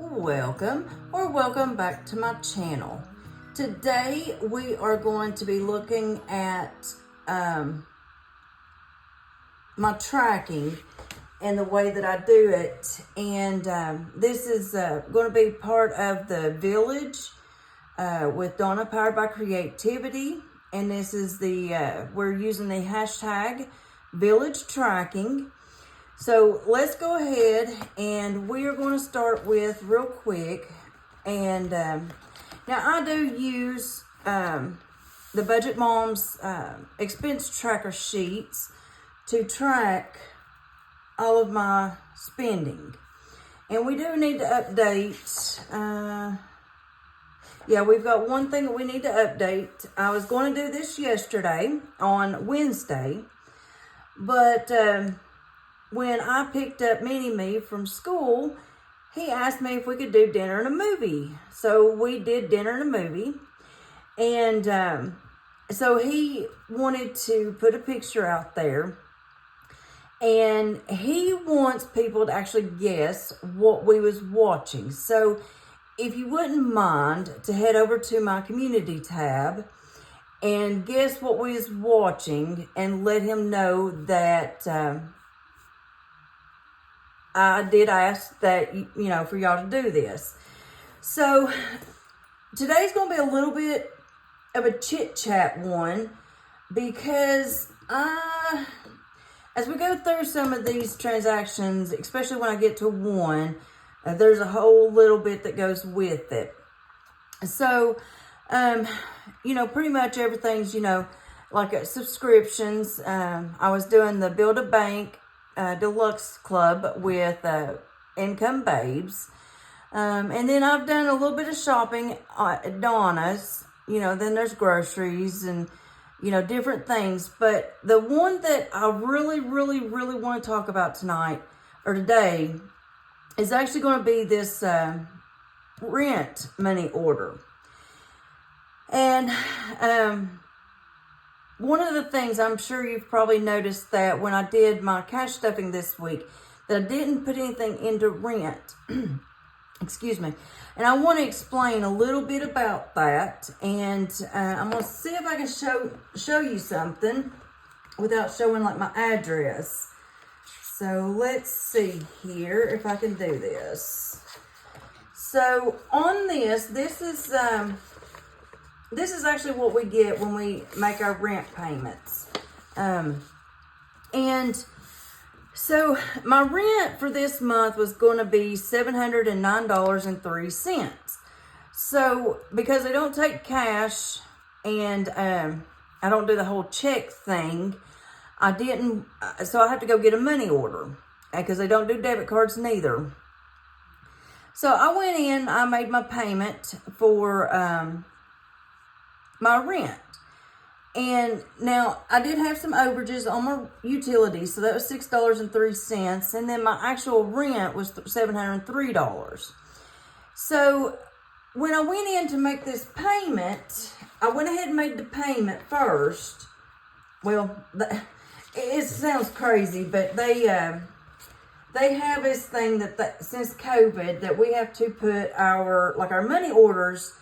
Welcome back to my channel. Today we are going to be looking at my tracking and the way that I do it, and this is going to be part of the Village with Donna, powered by Creativity, and this is we're using the hashtag Village Tracking. So let's go ahead, and we are going to start with real quick. And now I do use the Budget Mom's expense tracker sheets to track all of my spending. And we do need to update. We've got one thing that we need to update. I was going to do this yesterday on Wednesday, but when I picked up Mini-Me from school, he asked me if we could do dinner and a movie. So we did dinner and a movie. And so he wanted to put a picture out there. And he wants people to actually guess what we was watching. So if you wouldn't mind to head over to my community tab and guess what we was watching, and let him know that I did ask that, for y'all to do this. So today's going to be a little bit of a chit-chat one, because as we go through some of these transactions, especially when I get to one, there's a whole little bit that goes with it. So, pretty much everything's, like subscriptions. I was doing the Build a Bank Deluxe Club with Income Babes. And then I've done a little bit of shopping at Donna's. Then there's groceries and, different things. But the one that I really, really, really want to talk about tonight or today is actually going to be this rent money order. And one of the things, I'm sure you've probably noticed that when I did my cash stuffing this week, that I didn't put anything into rent. Excuse me. And I want to explain a little bit about that. And I'm going to see if I can show you something without showing like my address. So let's see here if I can do this. So on this is actually what we get when we make our rent payments. And so my rent for this month was going to be $709.03. So because I don't take cash and I don't do the whole check thing, so I have to go get a money order because they don't do debit cards neither. So I went in, I made my payment for my rent. And now I did have some overages on my utilities, so that was $6.03. And then my actual rent was $703. So when I went in to make this payment, I went ahead and made the payment first. Well, it sounds crazy, but they have this thing that since COVID that we have to put our money orders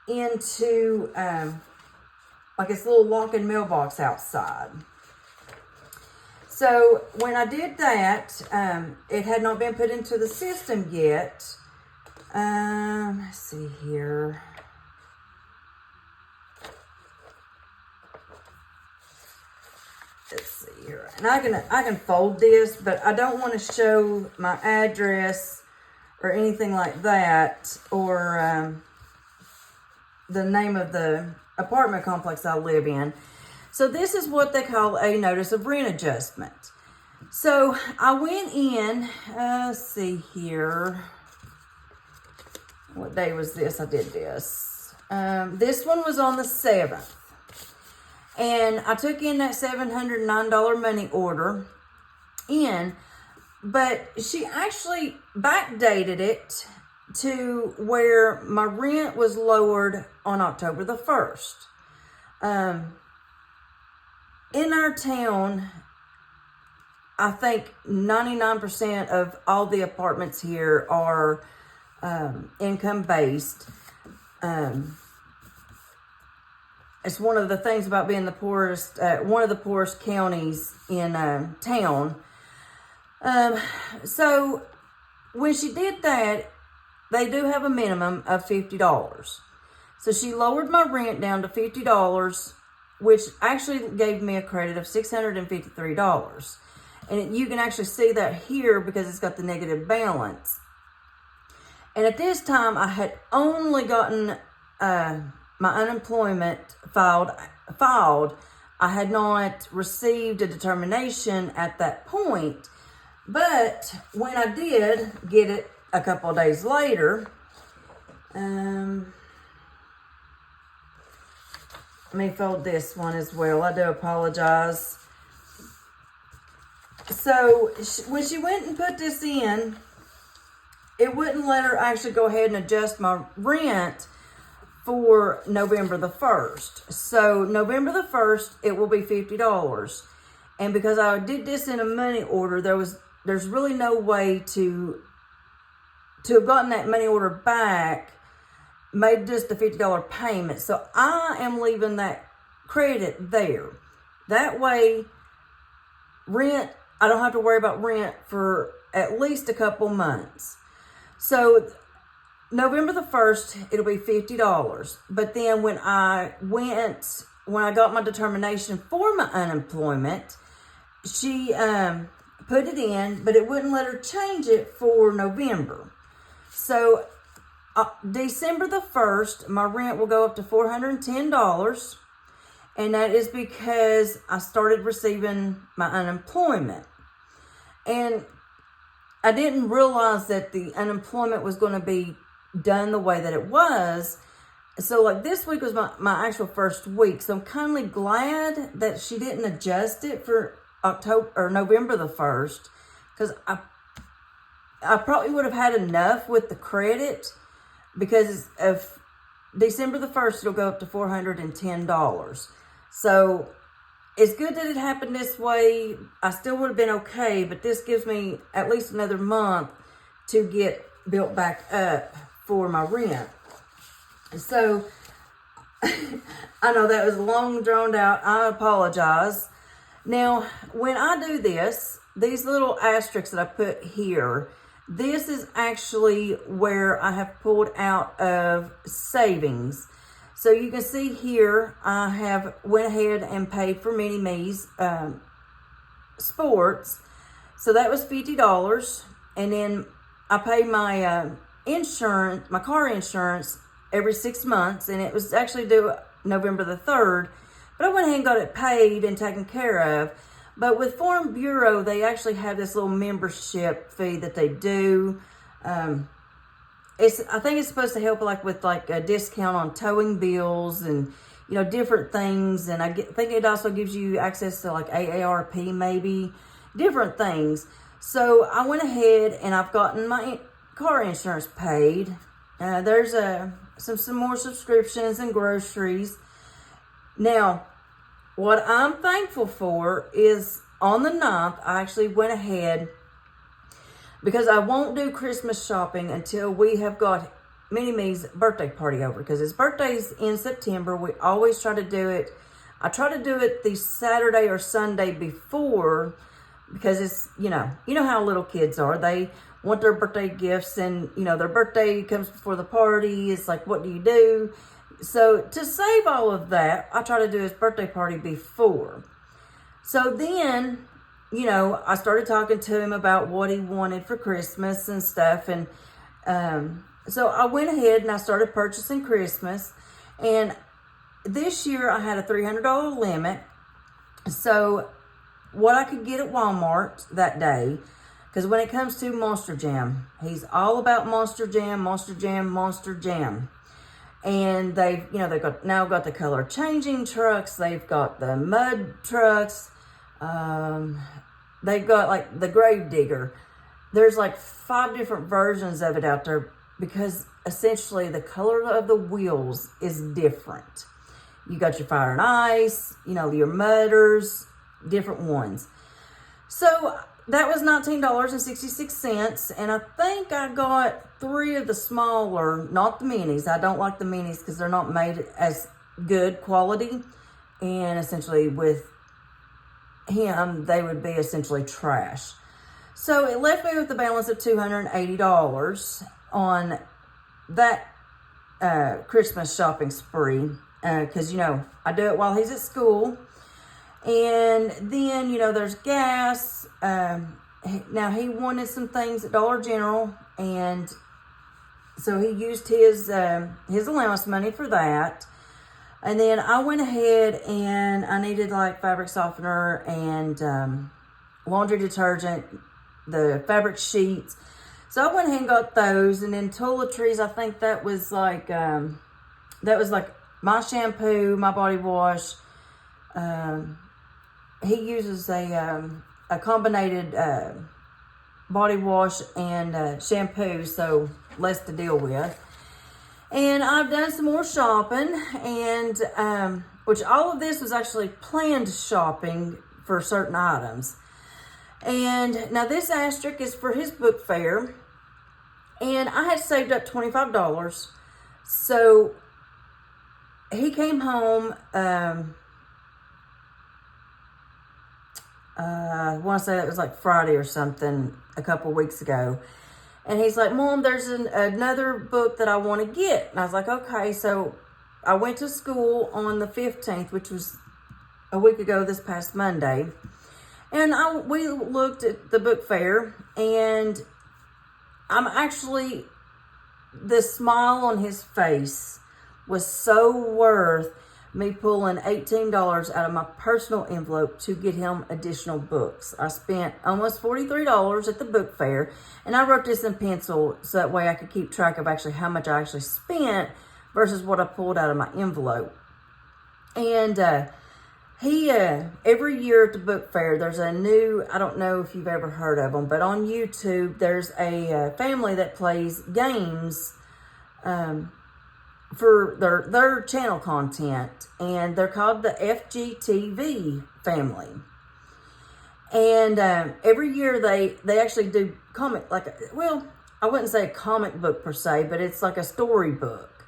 into like this little walk-in mailbox outside. So when I did that, it had not been put into the system yet. Let's see here. Let's see here. And I can fold this, but I don't want to show my address or anything like that, or the name of the apartment complex I live in. So this is what they call a notice of rent adjustment. So I went in, let's see here. What day was this? I did this. This one was on the 7th. And I took in that $709 money order in, but she actually backdated it to where my rent was lowered on October the 1st. In our town, I think 99% of all the apartments here are income based. It's one of the things about being the poorest, one of the poorest counties in town. So when she did that, they do have a minimum of $50. So she lowered my rent down to $50, which actually gave me a credit of $653. And you can actually see that here because it's got the negative balance. And at this time, I had only gotten my unemployment filed. I had not received a determination at that point. But when I did get it a couple of days later, let me fold this one as well. I do apologize. So when she went and put this in, it wouldn't let her actually go ahead and adjust my rent for November the 1st. So November the 1st, it will be $50. And because I did this in a money order, there's really no way to have gotten that money order back, made just the $50 payment. So I am leaving that credit there. That way, rent, I don't have to worry about rent for at least a couple months. So November the 1st, it'll be $50. But then when I got my determination for my unemployment, she put it in, but it wouldn't let her change it for November. So December the 1st, my rent will go up to $410. And that is because I started receiving my unemployment. And I didn't realize that the unemployment was going to be done the way that it was. So like this week was my actual first week. So I'm kind of glad that she didn't adjust it for October or November the 1st. Because I probably would have had enough with the credit, because of December the 1st, it'll go up to $410. So it's good that it happened this way. I still would have been okay, but this gives me at least another month to get built back up for my rent. So I know that was long drawn out. I apologize. Now, when I do this, these little asterisks that I put here, this is actually where I have pulled out of savings. So you can see here, I have went ahead and paid for Mini Me's sports. So that was $50. And then I pay my insurance, my car insurance, every 6 months. And it was actually due November the 3rd. But I went ahead and got it paid and taken care of. But with Farm Bureau, they actually have this little membership fee that they do. I think it's supposed to help with a discount on towing bills and, different things. And I think it also gives you access to like AARP, maybe, different things. So I went ahead and I've gotten my car insurance paid. There's some more subscriptions and groceries. Now, what I'm thankful for is on the 9th, I actually went ahead, because I won't do Christmas shopping until we have got Mini Me's birthday party over, because his birthday's in September. We always try to do it. I try to do it the Saturday or Sunday before, because it's, you know how little kids are. They want their birthday gifts, and, their birthday comes before the party. It's like, what do you do? So to save all of that, I try to do his birthday party before. So then, I started talking to him about what he wanted for Christmas and stuff. And so I went ahead and I started purchasing Christmas. And this year I had a $300 limit. So what I could get at Walmart that day, because when it comes to Monster Jam, he's all about Monster Jam, Monster Jam, Monster Jam. And they've got the color changing trucks. They've got the mud trucks. They've got like the grave digger. There's like 5 different versions of it out there, because essentially the color of the wheels is different. You got your fire and ice, your mudders, different ones. So that was $19.66, and I think I got 3 of the smaller, not the minis. I don't like the minis because they're not made as good quality, and essentially with him, they would be essentially trash. So it left me with a balance of $280 on that Christmas shopping spree, because, I do it while he's at school. And then, there's gas. Now, he wanted some things at Dollar General, and so he used his allowance money for that. And then I went ahead and I needed like fabric softener and laundry detergent, the fabric sheets. So I went ahead and got those. And then toiletries, I think that was like my shampoo, my body wash. He uses a combinated body wash and shampoo, so less to deal with. And I've done some more shopping, and which all of this was actually planned shopping for certain items. And now this asterisk is for his book fair, and I had saved up $25. So he came home, I want to say that was like Friday or something a couple weeks ago. And he's like, Mom, there's another book that I want to get. And I was like, okay. So I went to school on the 15th, which was a week ago this past Monday. And we looked at the book fair, and the smile on his face was so worth me pulling $18 out of my personal envelope to get him additional books. I spent almost $43 at the book fair, and I wrote this in pencil so that way I could keep track of actually how much I actually spent versus what I pulled out of my envelope. And he every year at the book fair, there's a new, I don't know if you've ever heard of them, but on YouTube there's a family that plays games for their channel content, and they're called the FGTV family. And every year they actually do comic, I wouldn't say a comic book per se, but it's like a storybook.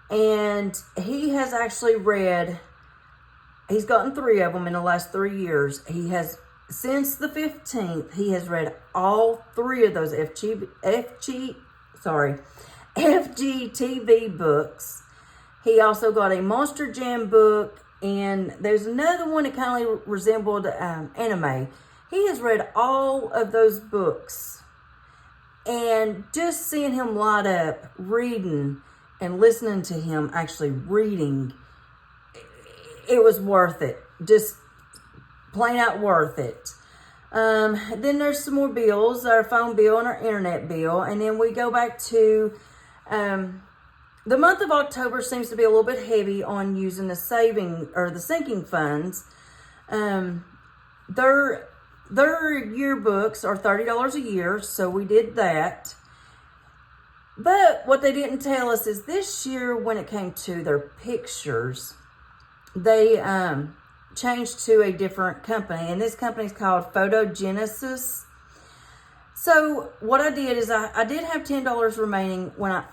And he has actually he's gotten 3 of them in the last 3 years. He has, since the 15th, he has read all 3 of those FGTV books. He also got a Monster Jam book, and there's another one that kind of resembled anime. He has read all of those books, and just seeing him light up reading and listening to him actually reading, it was worth it. Just plain out worth it. Then there's some more bills, our phone bill and our internet bill, and then we go back to the month of October seems to be a little bit heavy on using the saving or the sinking funds. Their yearbooks are $30 a year, so we did that. But what they didn't tell us is this year, when it came to their pictures, they changed to a different company, and this company is called Photogenesis. So what I did is I did have $10 remaining when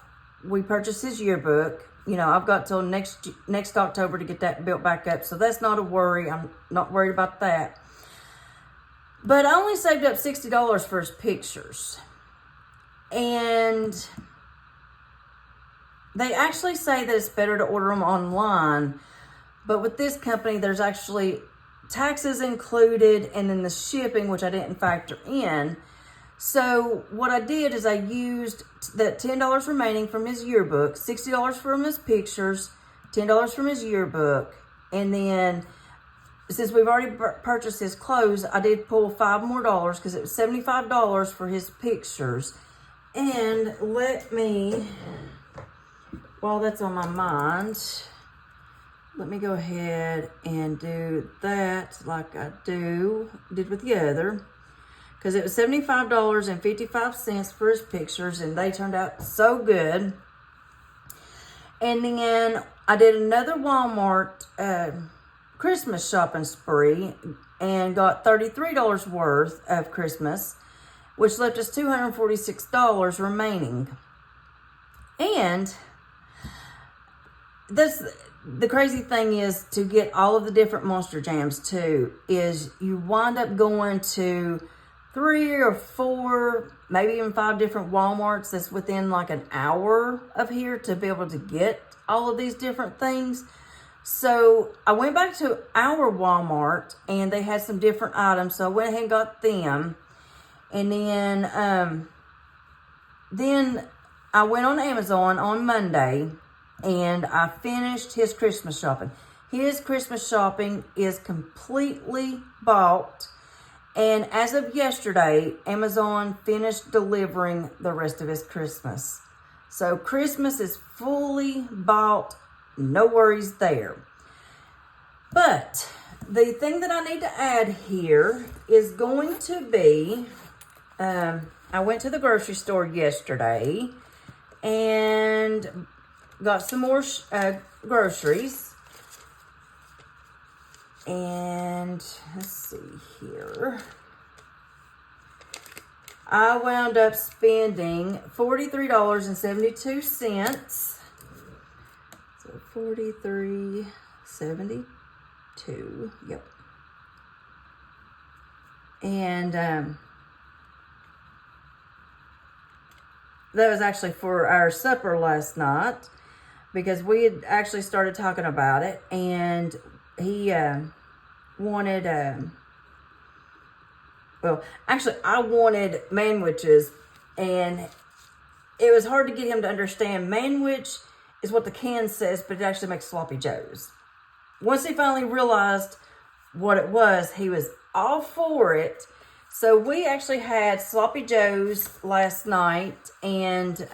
we purchased his yearbook. I've got till next October to get that built back up, so that's not a worry. I'm not worried about that. But I only saved up $60 for his pictures. And they actually say that it's better to order them online. But with this company, there's actually taxes included and then the shipping, which I didn't factor in. So what I did is I used that $10 remaining from his yearbook, $60 from his pictures, $10 from his yearbook, and then since we've already purchased his clothes, I did pull $5 more because it was $75 for his pictures. And let me, while that's on my mind, let me go ahead and do that like I did with the other. Because it was $75.55 for his pictures, and they turned out so good. And then I did another Walmart Christmas shopping spree. and got $33 worth of Christmas, which left us $246 remaining. And the crazy thing is, to get all of the different Monster Jams too, is you wind up going to 3 or 4, maybe even 5 different Walmarts that's within like an hour of here to be able to get all of these different things. So I went back to our Walmart and they had some different items, so I went ahead and got them. And then I went on Amazon on Monday and I finished his Christmas shopping. His Christmas shopping is completely bought. And as of yesterday, Amazon finished delivering the rest of his Christmas. So Christmas is fully bought. No worries there. But the thing that I need to add here is going to be, I went to the grocery store yesterday and got some more groceries. And let's see here. I wound up spending $43.72. So $43.72. Yep. And that was actually for our supper last night, because we had actually started talking about it, and he wanted, well, actually I wanted manwiches, and it was hard to get him to understand. Manwich is what the can says, but it actually makes sloppy joes. Once he finally realized what it was, he was all for it. So we actually had sloppy joes last night, and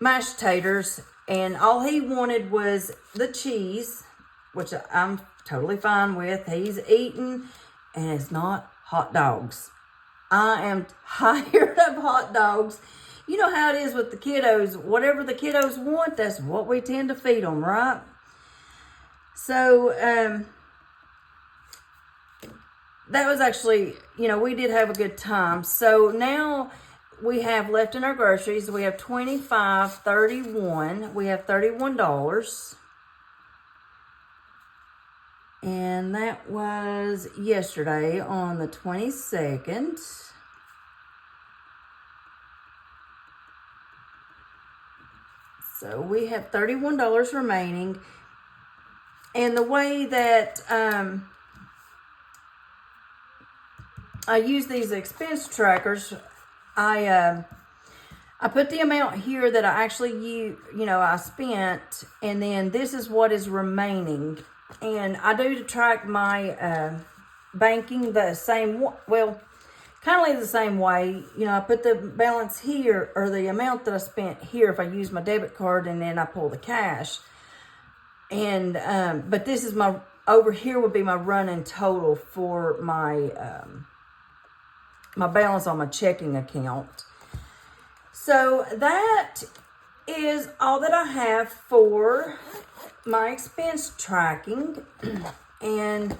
mashed taters, and all he wanted was the cheese, which I'm totally fine with. He's eating, and it's not hot dogs. I am tired of hot dogs. You know how it is with the kiddos. Whatever the kiddos want, that's what we tend to feed them, right? So, that was actually, we did have a good time. So now we have left in our groceries, we have $25.31. We have $31. And that was yesterday on the 22nd. So we have $31 remaining. And the way that I use these expense trackers, I put the amount here that I actually I spent, and then this is what is remaining. And I do to track my banking the same, kind of the same way. I put the balance here, or the amount that I spent here if I use my debit card, and then I pull the cash. And but this is my, over here would be my running total for my my balance on my checking account. So that is all that I have for my expense tracking. And